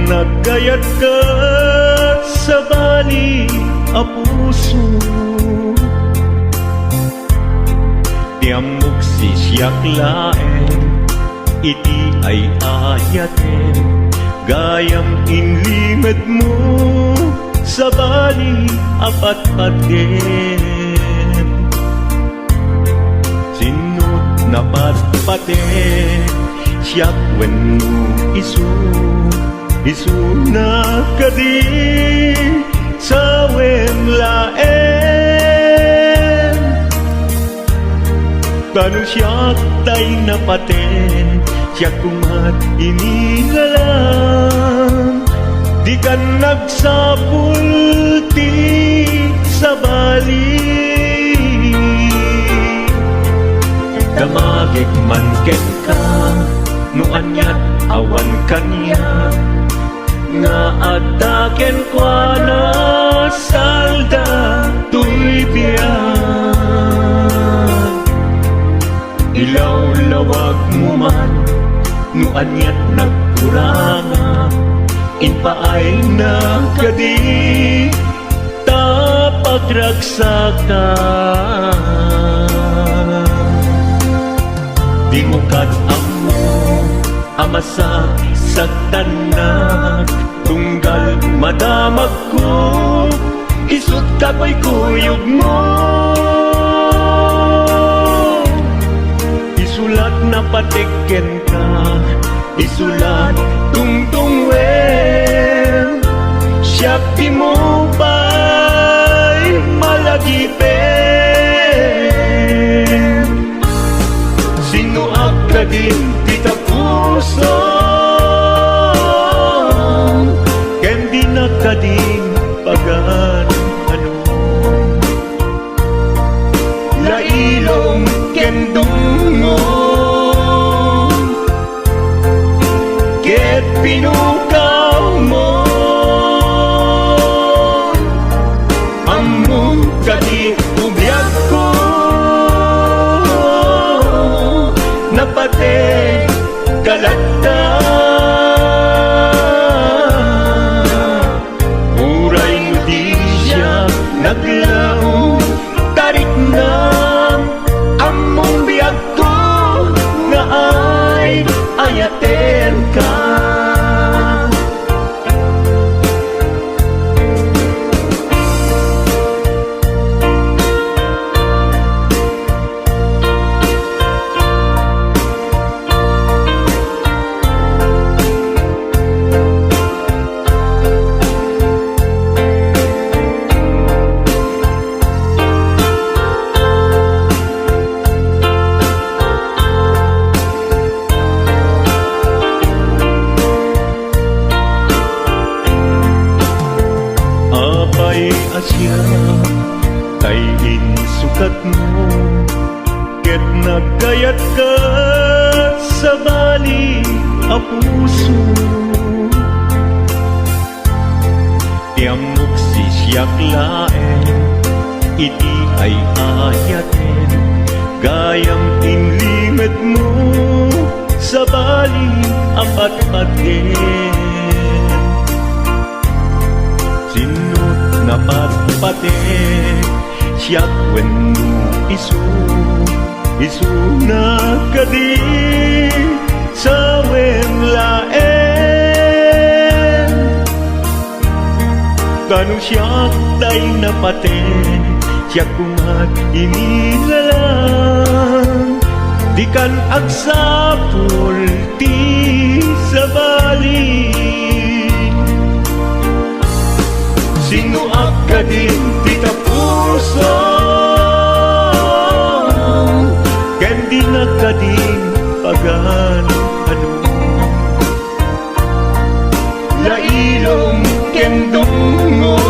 nagkayat ka sa bali a puso, tiamok si siyak laeng, iti ay ayaten, gayam inlimad mo sa bali apat-paten. Sinut na patpaten, siyak wenno isu na kadi sa wemlaen. Kanu siyak tay napaten, siyak kumat inilalang, di ka nagsapulti sa bali. Damagik man ken ka, no anyat awan kanya, nga ataken kwa na salda tuy biyan. Ilaw-lawag mo man, no anyat nagkuranga, inpaay na kadi tapagragsakan. Di mo kat-amo amasak sa tanak, tunggal madamag ko, isut kako'y kuyog mo. Isulat na patiken ka, isulat tungtungwen, siyak di mo ba'y malagipin. Sino ka din kita puso, ken di na kading pagan ano. Lailong ken dungo, ket pinukaw mo, among kadi ubiyag ko, napate kalagta. Uray mo di siya naglaong, tarik na among biyag ko, nga ay ayaten ka. Asya kay insukat mo, ket nagkayat ka sa bali a puso, tiamok si siyak laeng, iti ay ayaten, gayam inlimad mo sa bali apat-paten. Sinut na patpaten, siyak wenno isu na kadi sa wemlaen. Kanu siyak tay napaten, siyak kumat inilalang, di kan agsapulti sa bali. Sino ka din kita puso, ken di na kading pagan ano. Lailong ken dungo,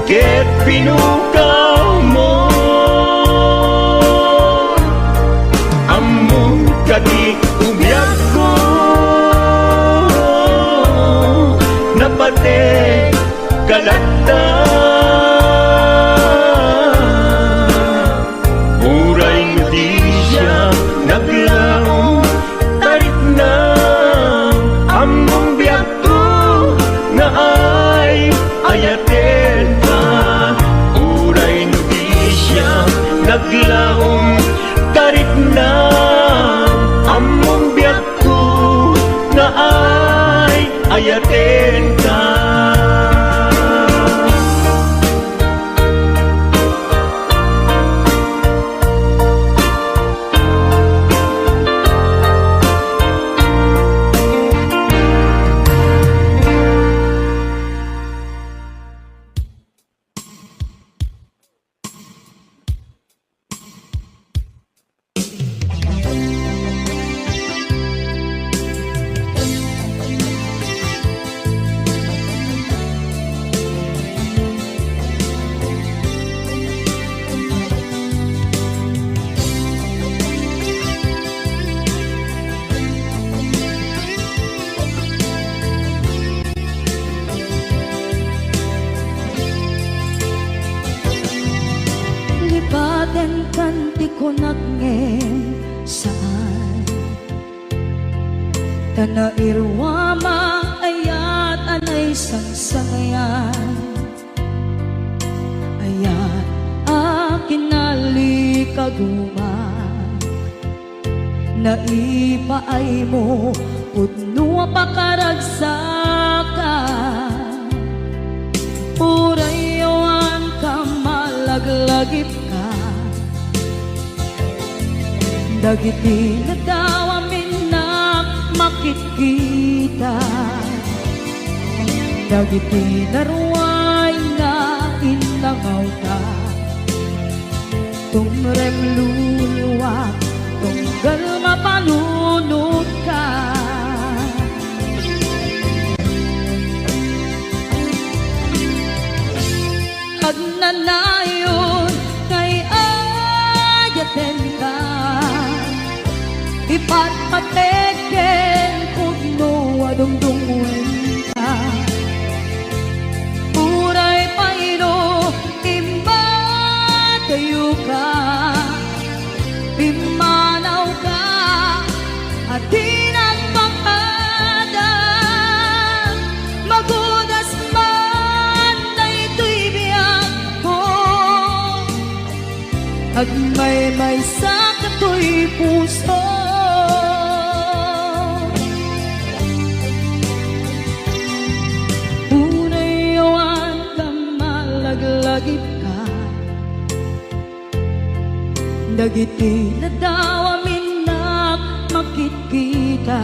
ket pinukaw mo, among kadi ubiyag ko, napate kalagta. Uray mo di siya naglaong, tarik na bayaten ka. Lipaten kanti ko nagngem saan Tana irwama ayat anay sangsangayan Ayat akin nalikaguma Naipaay mo Udno pakaragsakan Urayawan ka malaglagip ka Dagiti na daw amin na makikita Dagiti na ruway na inangaw ka Tumrem luluwa Tunggal mapalunod ka Agnanayon kay ayaten ka Ipatpateken pugno adungdungwen ka Uray paino imbatayo ka Pimanaw ka at tinagpakada Magudas man na ito'y biyak ko Agmay-may sa kato'y puso Unayawan ka malaglagip ka Dagiti na daw amin na makikita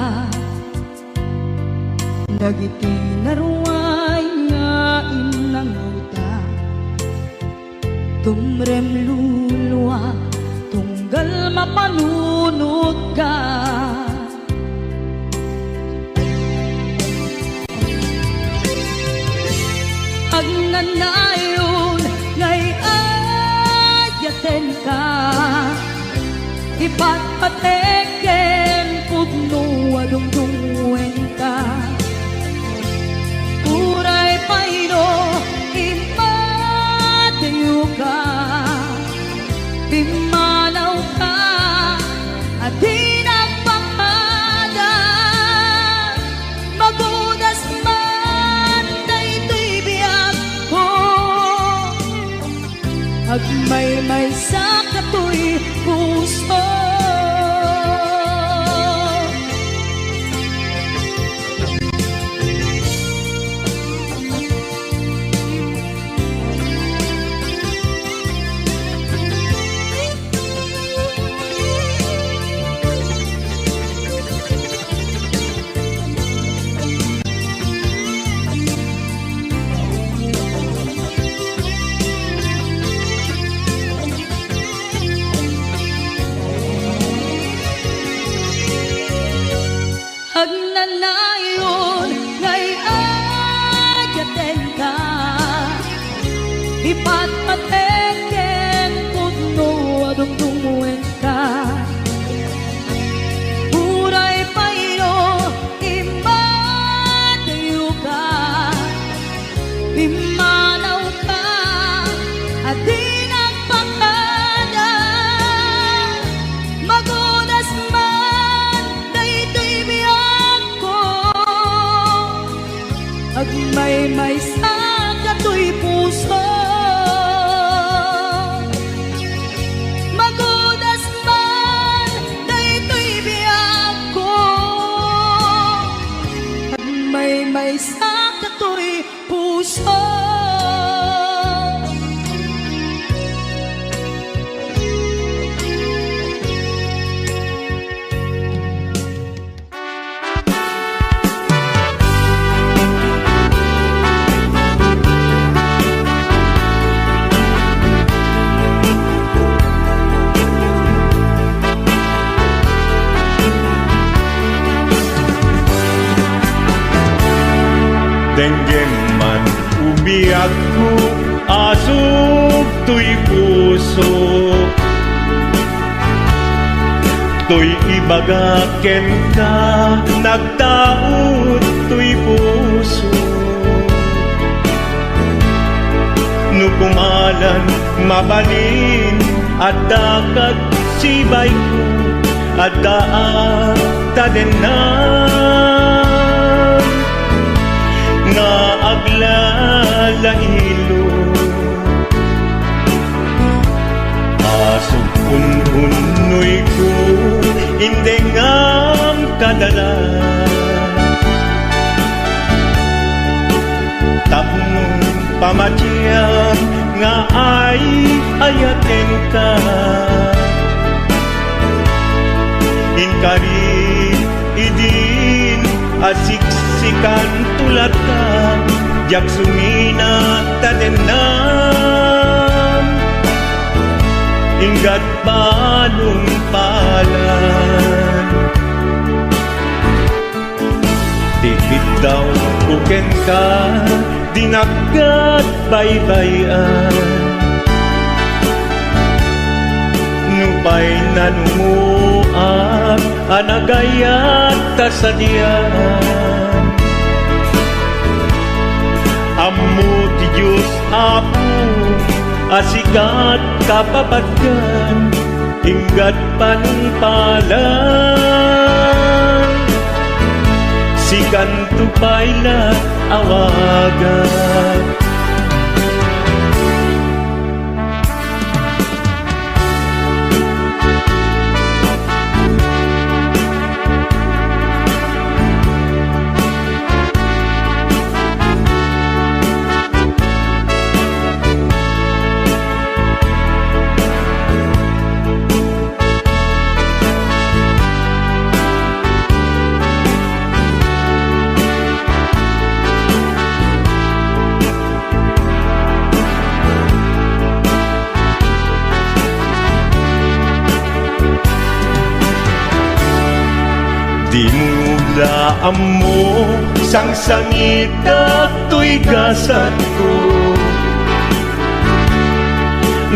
Dagiti na ruway nga inangauta Tumrem luluwa Tunggal mapanunod ka Agnanayon ngay ayaten ka Ipatpateken pugno adungdungwen ka Uray paino imatayo ka Pimanaw ka at tinagpakada Magudas man na ito'y biyak ko Agmay-may sa kato'y puso Agnanayon ngay ayaten ka Ipatpateken pugno adungdungwen ka Uray paino imatayo ka Pimanaw ka at tinagpakada Magudas man na ito'y biyak ko Agmay-may sa kato'y puso Magudas man na ito'y biyak ko Agmay-may Denggem man umiyak ko, asog to'y puso. To'y ibagaken ka, nagtaot to'y puso. Nukumalan, mabalin, at dakat sibay ko, at daan tadenan. Nga aglalahilo, asog unhunoy ko, hindi ngam kadala. Tapong pamatyang nga ay ayaten ka. Inkari idin asiksikan tulat ka, jak sumina tadenan. Ingat panumpalan, tikit daw kuken ka, dinagat baybayan. Nupay nanumuak, anagayat tasadyan. Ammo ti Diyos Apo, asikat kapapatgan, ingat panumpalan. Sikan tupayla awagan. Di mo laam mo, sangsangit at to'y gasat ko.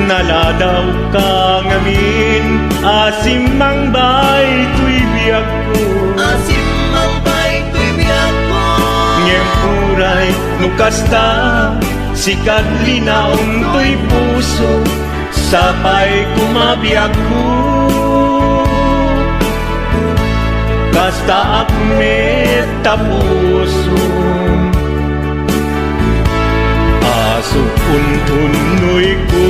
Naladaw ka ngamin, asimang bay to'y biyak ko. Asimang bay to'y biyak ko. Ngempuray nukasta, sikat linaong to'y puso, sapay kumabiyak ko. Kasta akmet tapuso, asok untunoy ko,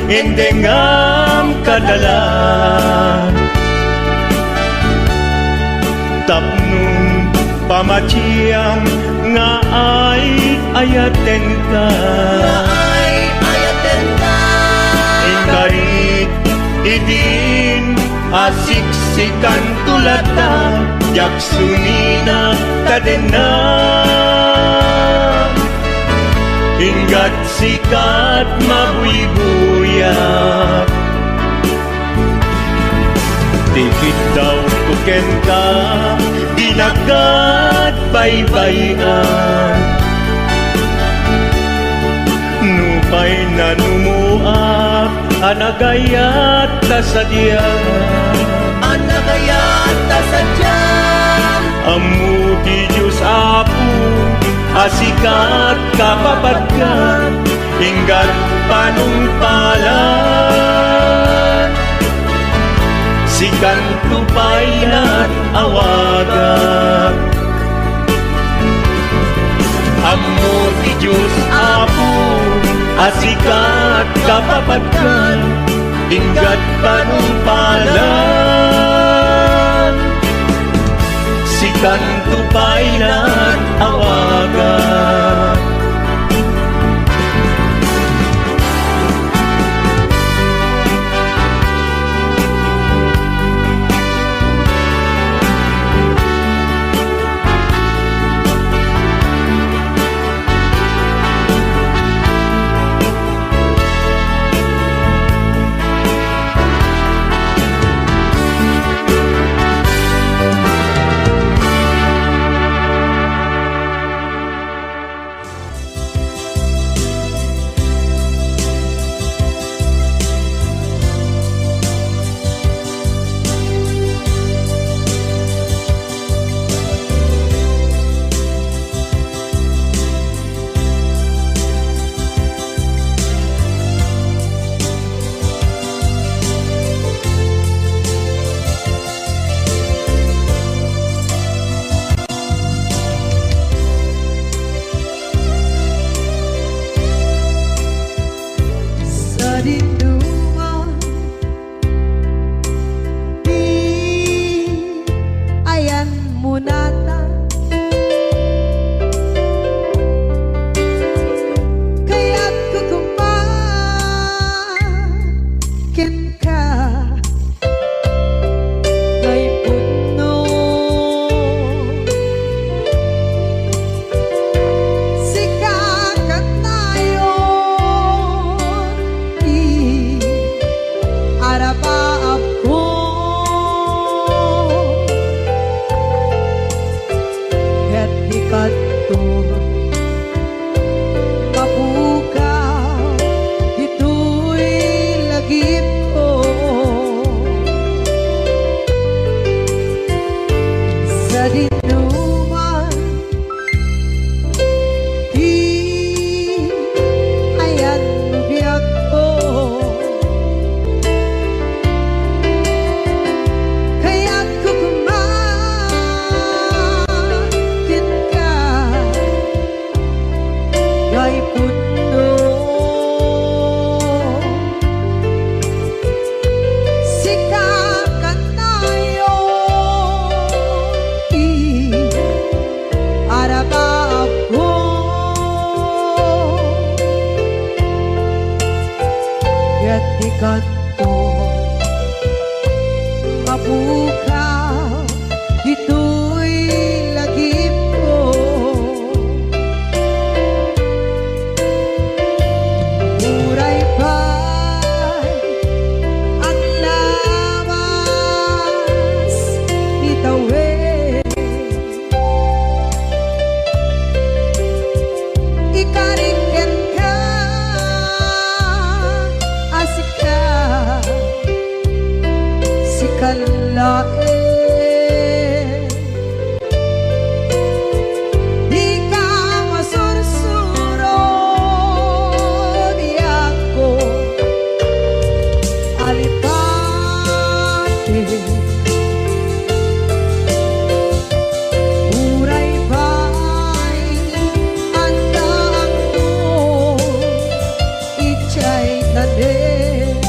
endengam kadalan. Tapnong pamatyang nga ay ayaten ka. Ay ayaten ka. Ingarit idin asiksikan tulata, jak sumina tadenan. Ingat sikat mabuy-buyak, tikit daw kuken ka, dinagat baybayan. Nupay na numuak, anagayat tasadyan. Anagayat tasadyan. Ammo ti Diyos Apo, asikat kapapatgan, ingat panumpalan. Sikan tupaylan awagan. Ammo ti Diyos Apo, asikat kapapatgan, ingat panumpalan. Sikan tupaylan awagan. dinuman di ayan biyak ko kaya't kukumakin ka kay puno sikakan tayo araba ako kaya't di kanto mabukaw dito'y lagip ko muray pa'y ang lawas itawid ikariken ka asika sikalae di ka masursuro biyak ko alipate muray pa'y andaan mo ichay tanin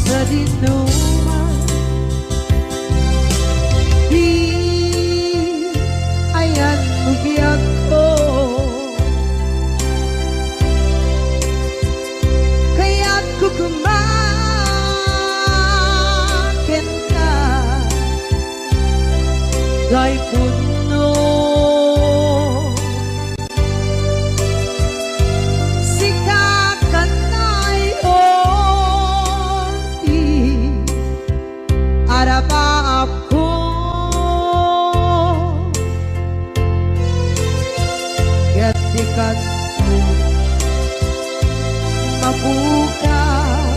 sa dinuman di ayan biyak ko kaya't kukumakin ka kay puno sikakan tayo araba ako kaya't di kanto mabukaw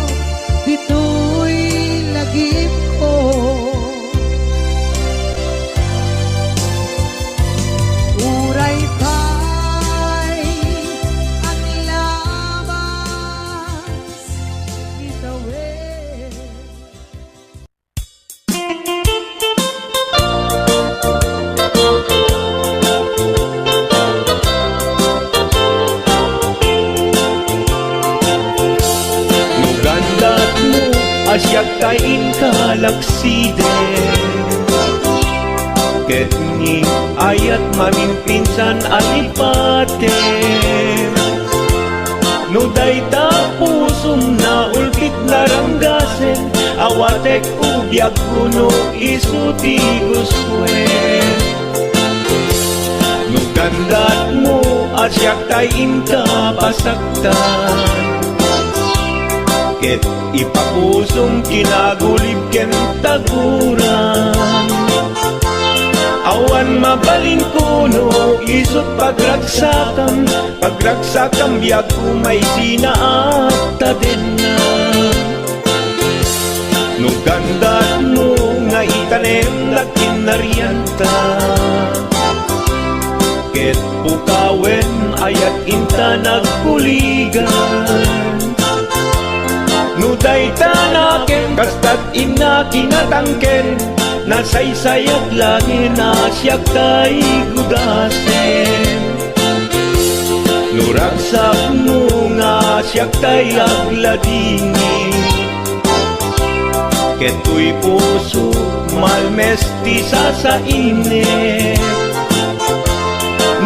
dito'y lagip ko muray pa'y ang lawas itawid Nugandat mo asyak kain kalaksiden ket ni ayat mamimpinsan alipaten no dayta pusum na ulkit naranggasen awatek ubyak kuno isuti guswen nugandat mo asyak kain kapasaktan ket ipapusong kinagulib ken taguran awan mabalin kuno isut pagragsakan biag umay sinaakta din na nugandat mo nga itanem na kinarianta ket pukawen ayat inta nagkuligan nuday tanaken kastat ina kinatangken nasaysayat lagi na siya kay gudasen Nuragsak mo nga siyak tay agladini, keto'y puso malmestisa sa init.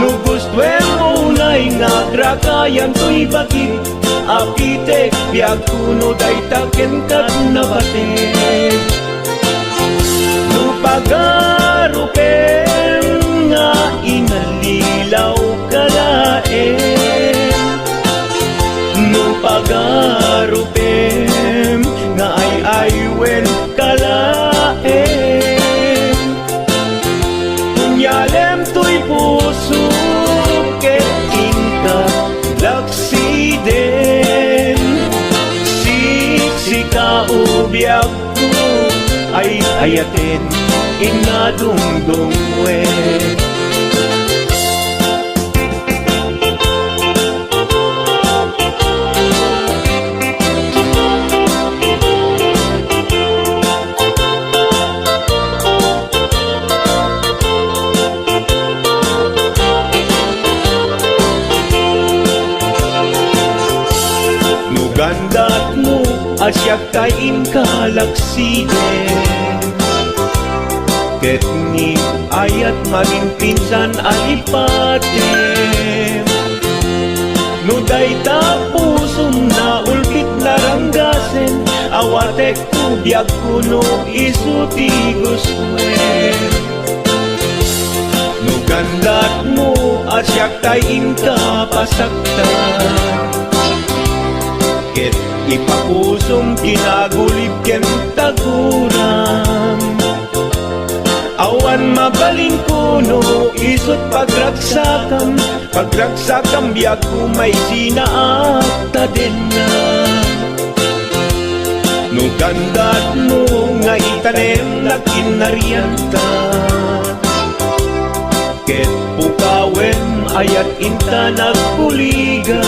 No gustuem unay nga grakayan to'y bagit, apitek biag kuno day taken kat nabatek. No pagarupen nga inalilaw kalaen, no pagarupen nga ay aywen kalaen. Kunyalem to'y puso ket inka laksiden, siksika ubiag ko ay ayaten inadungdungwe. Gandat mo asyak kain kalaksiden, ket ni ayat maging pinsan alipatem. No dayta pusong na ulpit naranggasen, awatek kubyag kuno isuti guswen. No gandat mo asyak kain kapasaktan, ket ipapusong kinagulib ken taguram. Awan mabalin kuno isot pagragsakam, pagragsakam biag kumay sinaakta din na. No gandat mo nga itanem na kinarianta, ket pukawen ayat inta nagpuligan.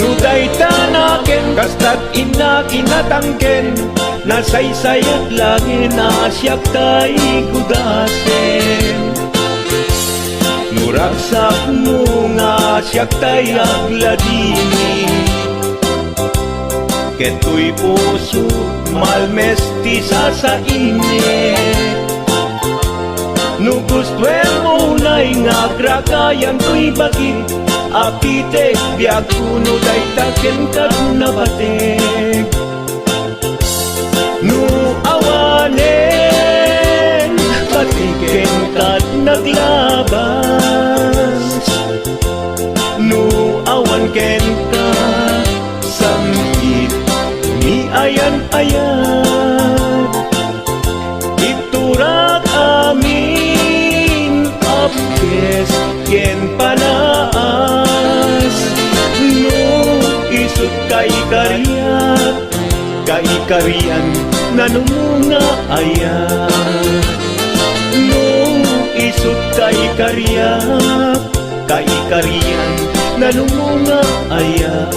No daytanaken kastat ina kinatangken, nasaysayat langin asyak tay gudasen. Nuragsak mo nga asyak tay agladini, keto'y puso malmestisa sa init. No gustuem unay nga grakayan to'y bagit, apitek biag kuno day taken kat nabatek. No awanen patiken kat naglabas, no awan ken ka samgit ni ayan-ayan. Iturak amin apkes ken panaas, no isut kay kariyat, kay kariyan nanumunga ayat. No isut kay kariyat, kay kariyan nanumunga ayat.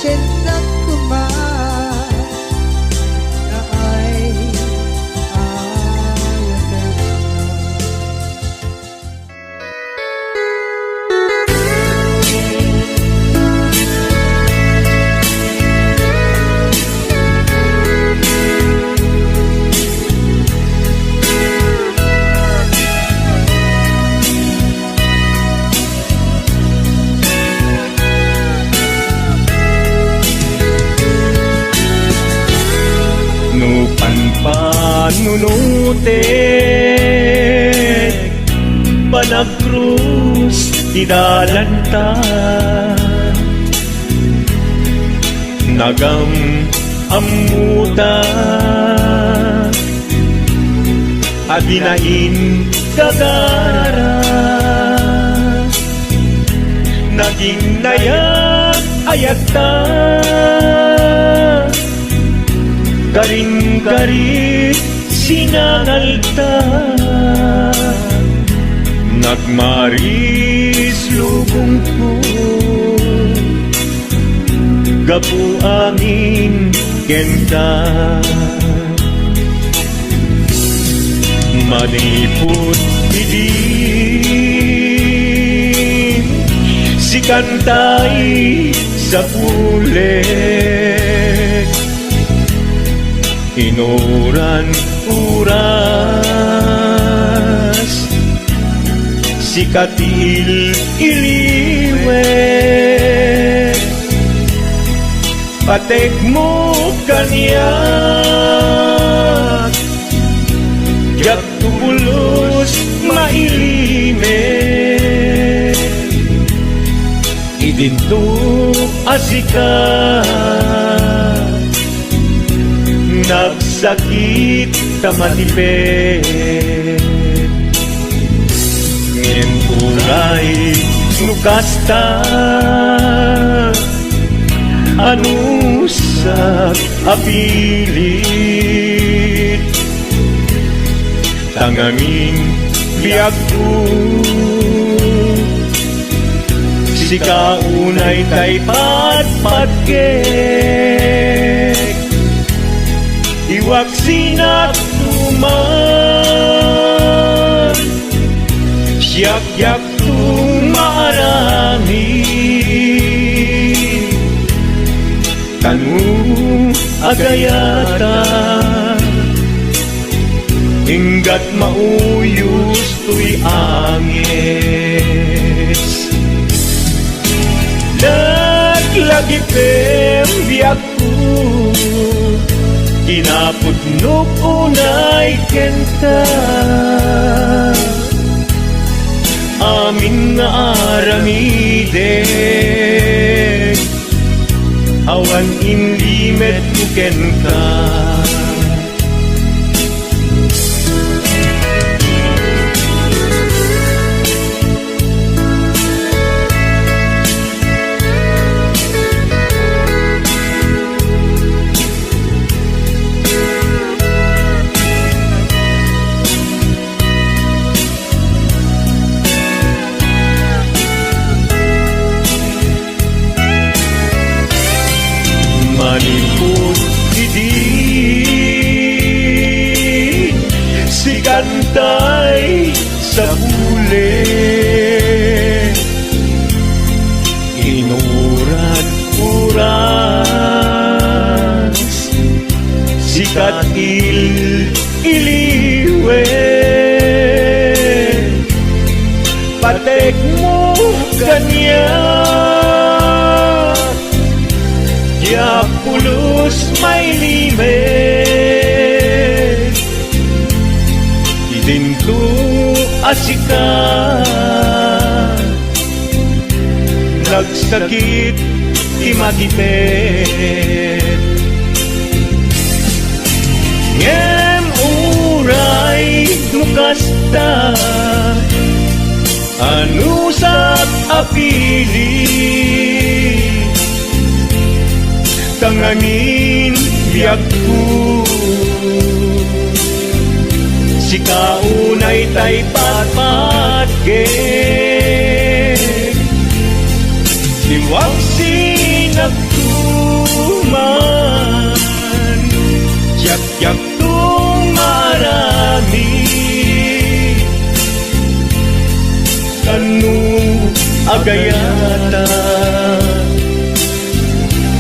Chen nagkuman na ay ayaw na. No panpanunutik Panagkrus Tidalanta Nagam amuta Adinain gagara Naging nayak ayata Karing-karit sinangalta Nagmaris lubong ko Gapu angin kenta Manipot bidin Si kantay sa pulet Inuran uras Si katil iliwet Patek mo kanyak Jak tubulos mailimit Idinto asikat Nagsakit tamatipet Ngin uray nukasta Anusak apilit Tangangin biag ko Sikaunay tay patpatgek Iwag sinak tuman Siyak-yak tumarami Tanu agayata Hinggat mauyos tuy angis Naglagi pembiyak ko Kinaputnok unay kenta Amin nga aramide Awan inlimet kuken ka Manipot idin Si kantay sa huli Inurat uras Si katil iliwe Patek mo kanya Ya pulos may limit Idinto asikat Nagsakit imatipet Ngem uray nukasta Anusap apili Tangangin biag ko Si kaunay tay patpatgek Iwag sinag ko agayata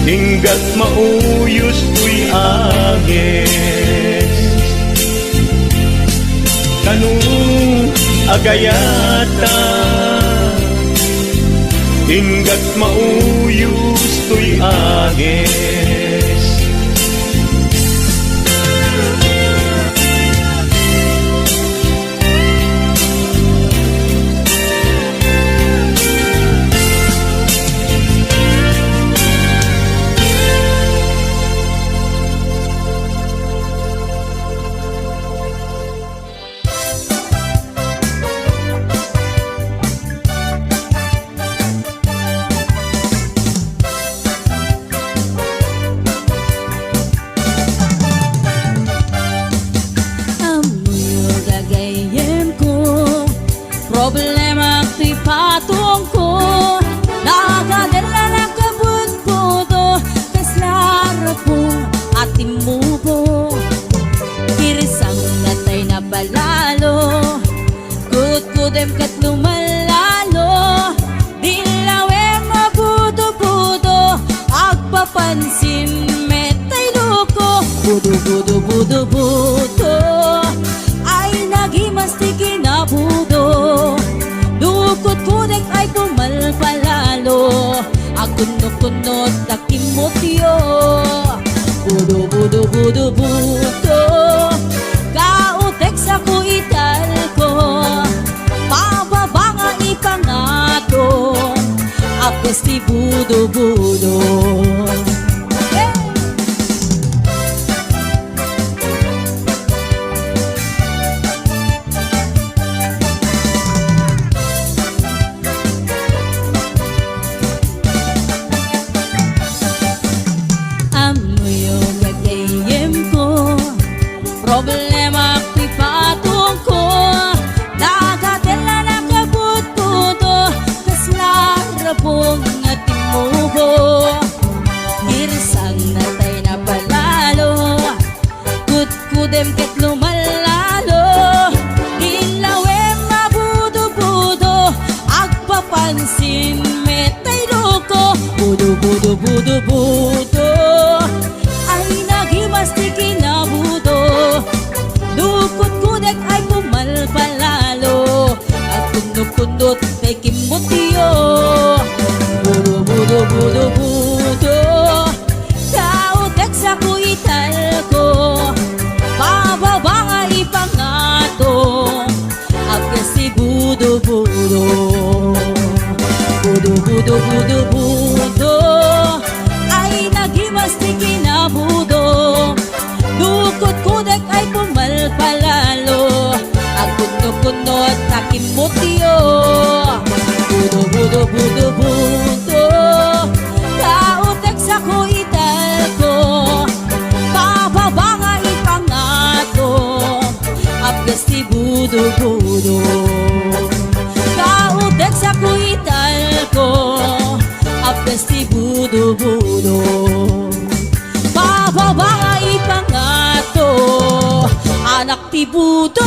hinggat mauyos tuy agis kanu agayata hinggat mauyos tuy agis Problema ti patong ko nagadala na kabut ko do kaslara po atim mo po kirisang natay na balalo kudem kat lumalalo dilawe mabudo-budo agpapansin metay loko budo ay nagimastiki na budo dukot kudek ay pumalpalalo akunot-kunot na kimotyo budo kautek sa kuital ko pababa nga ipangato agos ti budo problema ti patong ko nagadala na kabut puto kaslara pong ating muho irisang natay na palalo kudem ket lumalalo ilawe mabudo-budo agpapansin metay loko budo ay nagimastiki na budo dukot kudek ay pumalpalalo at kundot kay kimotyo budo kautek sa kuital ko bababa nga ipangato agkas si budo ay nagimastiki na budo dukot kudek ay pumalpalalo agkunot takin motyo budo kautek sa kuital ko bababa nga ipangato agkas si budo kautek sa kuital ko agkas si budo bababa nga ipangato anak ti budo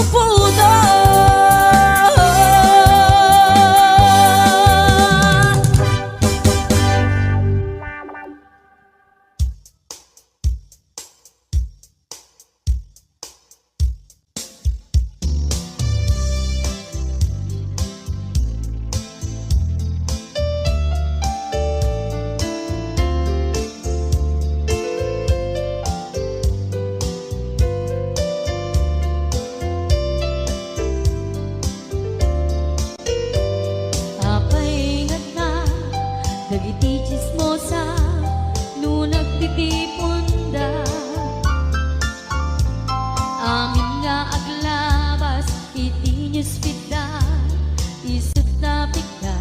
dagiti chismosa no nagtitipunda amin nga aglabas iti newsfeed isut na pigda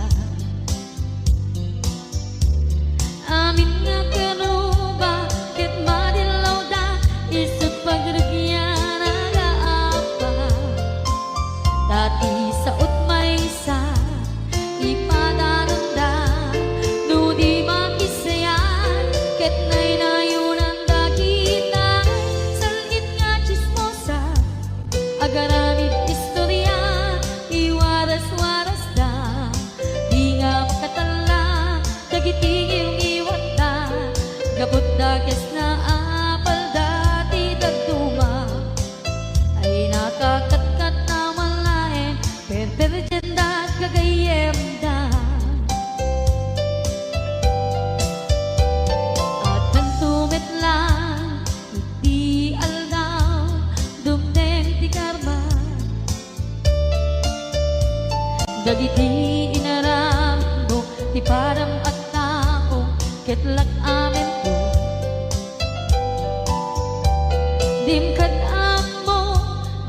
amin nga kanuba ket madilaw da isut pagragyan agaapa dati sa utmay sa ipadananda no di makisayan ket nay nayunan dakita salit nga chismosa agaramid istorya iwaras-waras da di nga Gapot dakes na apal dati dagduma ay nakakatkat na malain perperjenda kagayem da at nantumit lang hindi aldaw dumdeng ti karma dagiti inaram mo ti param at tao ketlak amin ko dimkad mo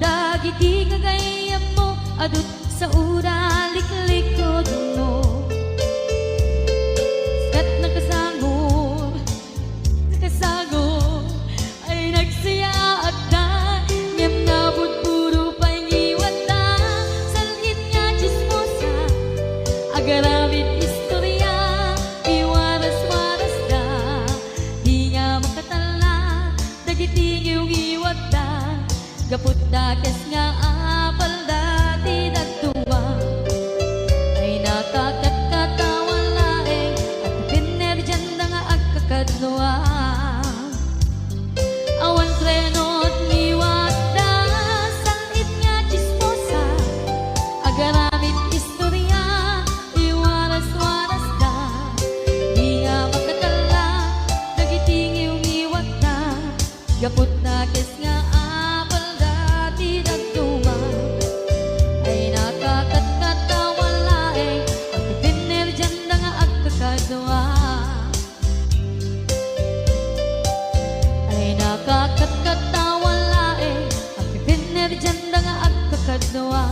dagiti kagayam mo adut sa ura liklikod mo kat nakasagor ay nagsaya at da ngem nabot puro paingiwat da salhit nga chismosa agaramit istorya iwaras-waras da di nga makatala dagiti giwat da gapot dakes nga apal dati dagtuwa ay nakakatkatawa laeng at pinerjanda nga agkakadwa awan trenot liwat da salhit nga chismosa agaramit istorya iwaras-waras da di nga makatala dagiti giwat da gapot dakes nga apal dati dagtuwa ay nakakatkatawa laeng at pinerjanda nga agkakadwa ay nakakatkatawa laeng at pinerjanda nga agkakadwa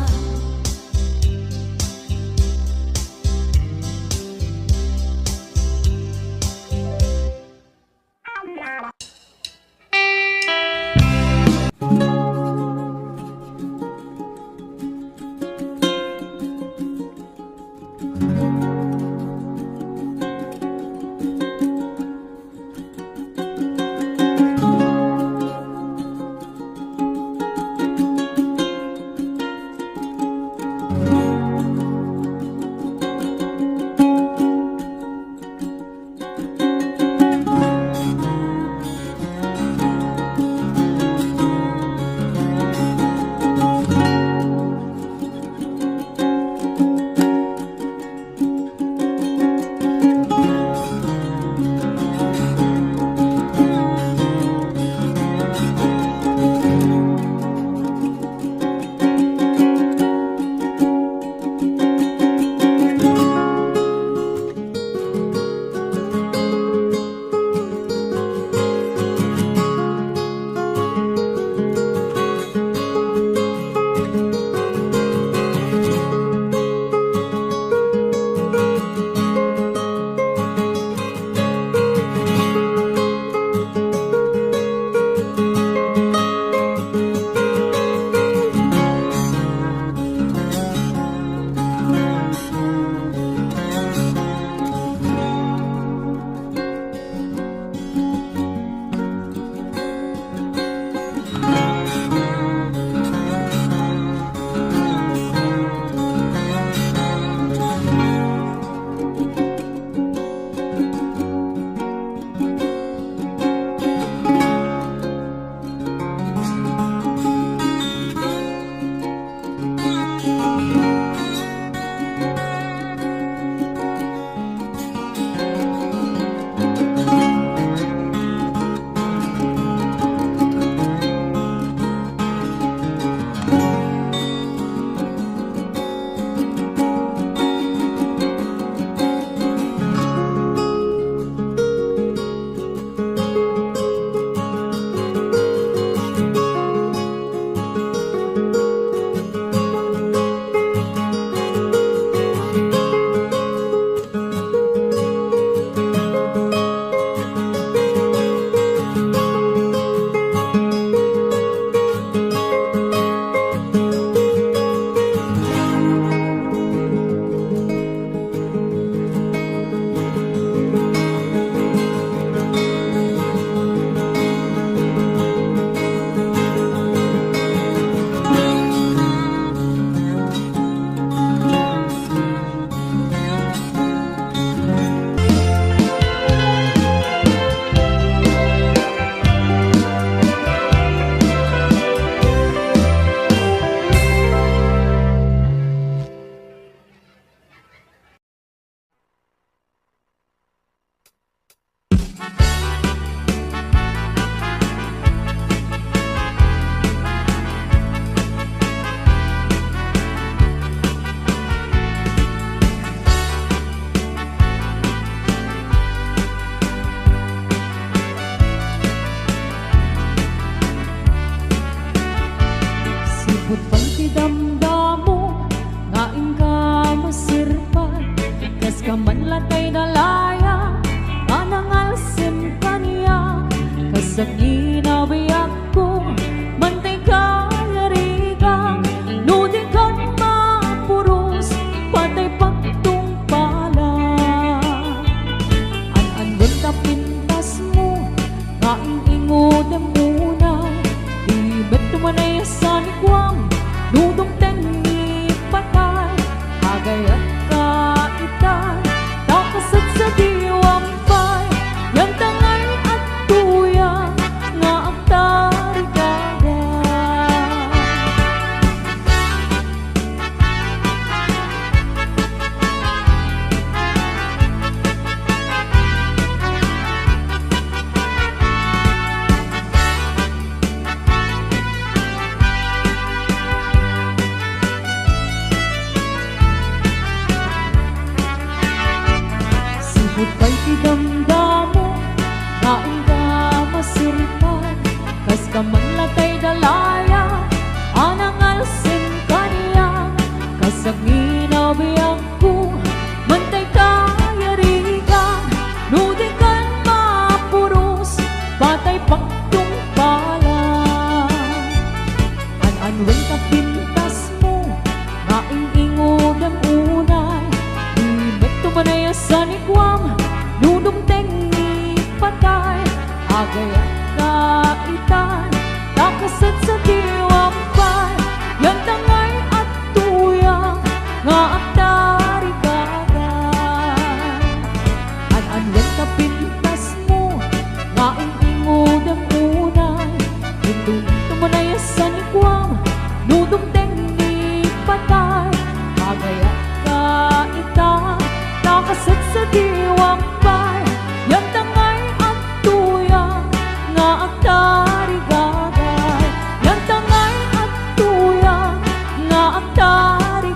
Kasag ginabiyak ko, mantay ka yarigang, nudi kan mapuros, patay pagtung pala. An ganda pintas mo, kaing-ingod ang muna, di ba't tumanay sa likwang, nudong tengi patay, agay at kaitan, takasat sa diwang pay, yang tangay at tuyang, nga ang tarigada. Sibot ba'y idamdamo, kain ka masiripan, kas ka man latay dalaya, anang alsin kaniya. Kasag ginabiyang ko, mantay ka yarigang, nudi kan mapuros, patay pagtung pala. An-anwen ka pintas mo, kaing-ingod ang unay, di ba't tumanay sa nikwang, nudong tengi patay, agay at kaitan, takasat sa diwang pay, yan tangay at tuyang, nga ang tarigagay. An-anwen ka pintas mo, kaing-ingod ang unay, hindi tumanay sa nikwang, nudong tengi patay, agay at kaitan, takasat sa diwang pay, yan tangay at tuyang, nga ang tarigagay. Yan tangay at tuyang, nga ang tarigagay.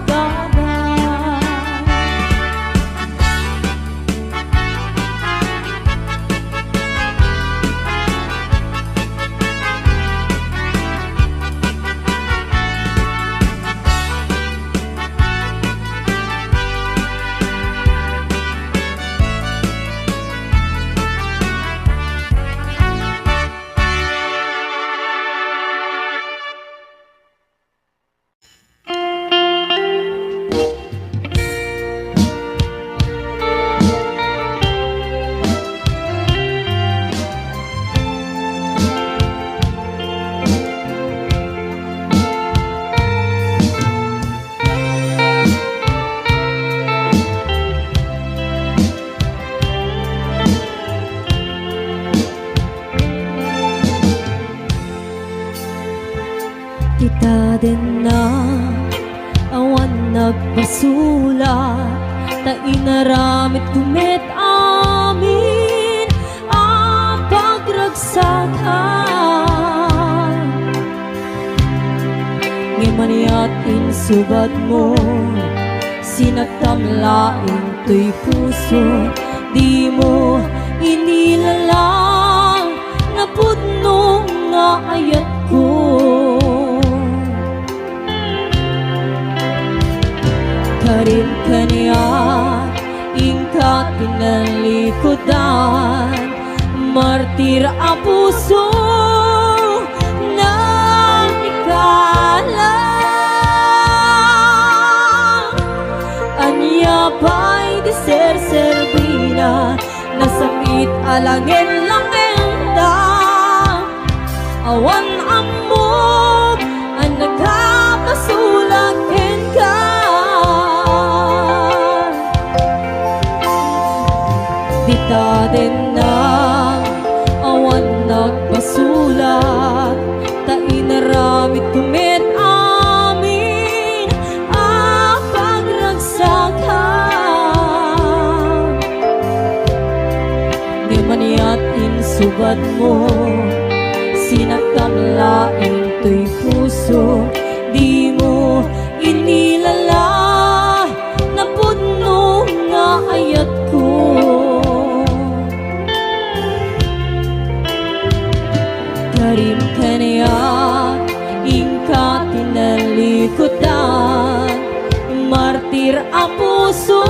Kita din na awan nagpasulat, ta inaramit kumit amin ang pagragsakan. Ngimaniat insubat mo, sinagtamlaing to'y puso, di mo inilalang na pudno nga ayat ko. Karin kaniya, ingka tinalikodan, martir a puso na ikalang. Anya pa'y di ser-servina, nasamit alangin lang enda, awan amog ang nagkapasulag ka. Dita din na awan nagpasulat, ta inaramit kumit amin ang pagragsakan. Di maniat insubat mo, sinagtamlaing to'y puso, di mo inilala na pudno nga ayat ko. Karim kaniya, ingka tinalikodan, martir a puso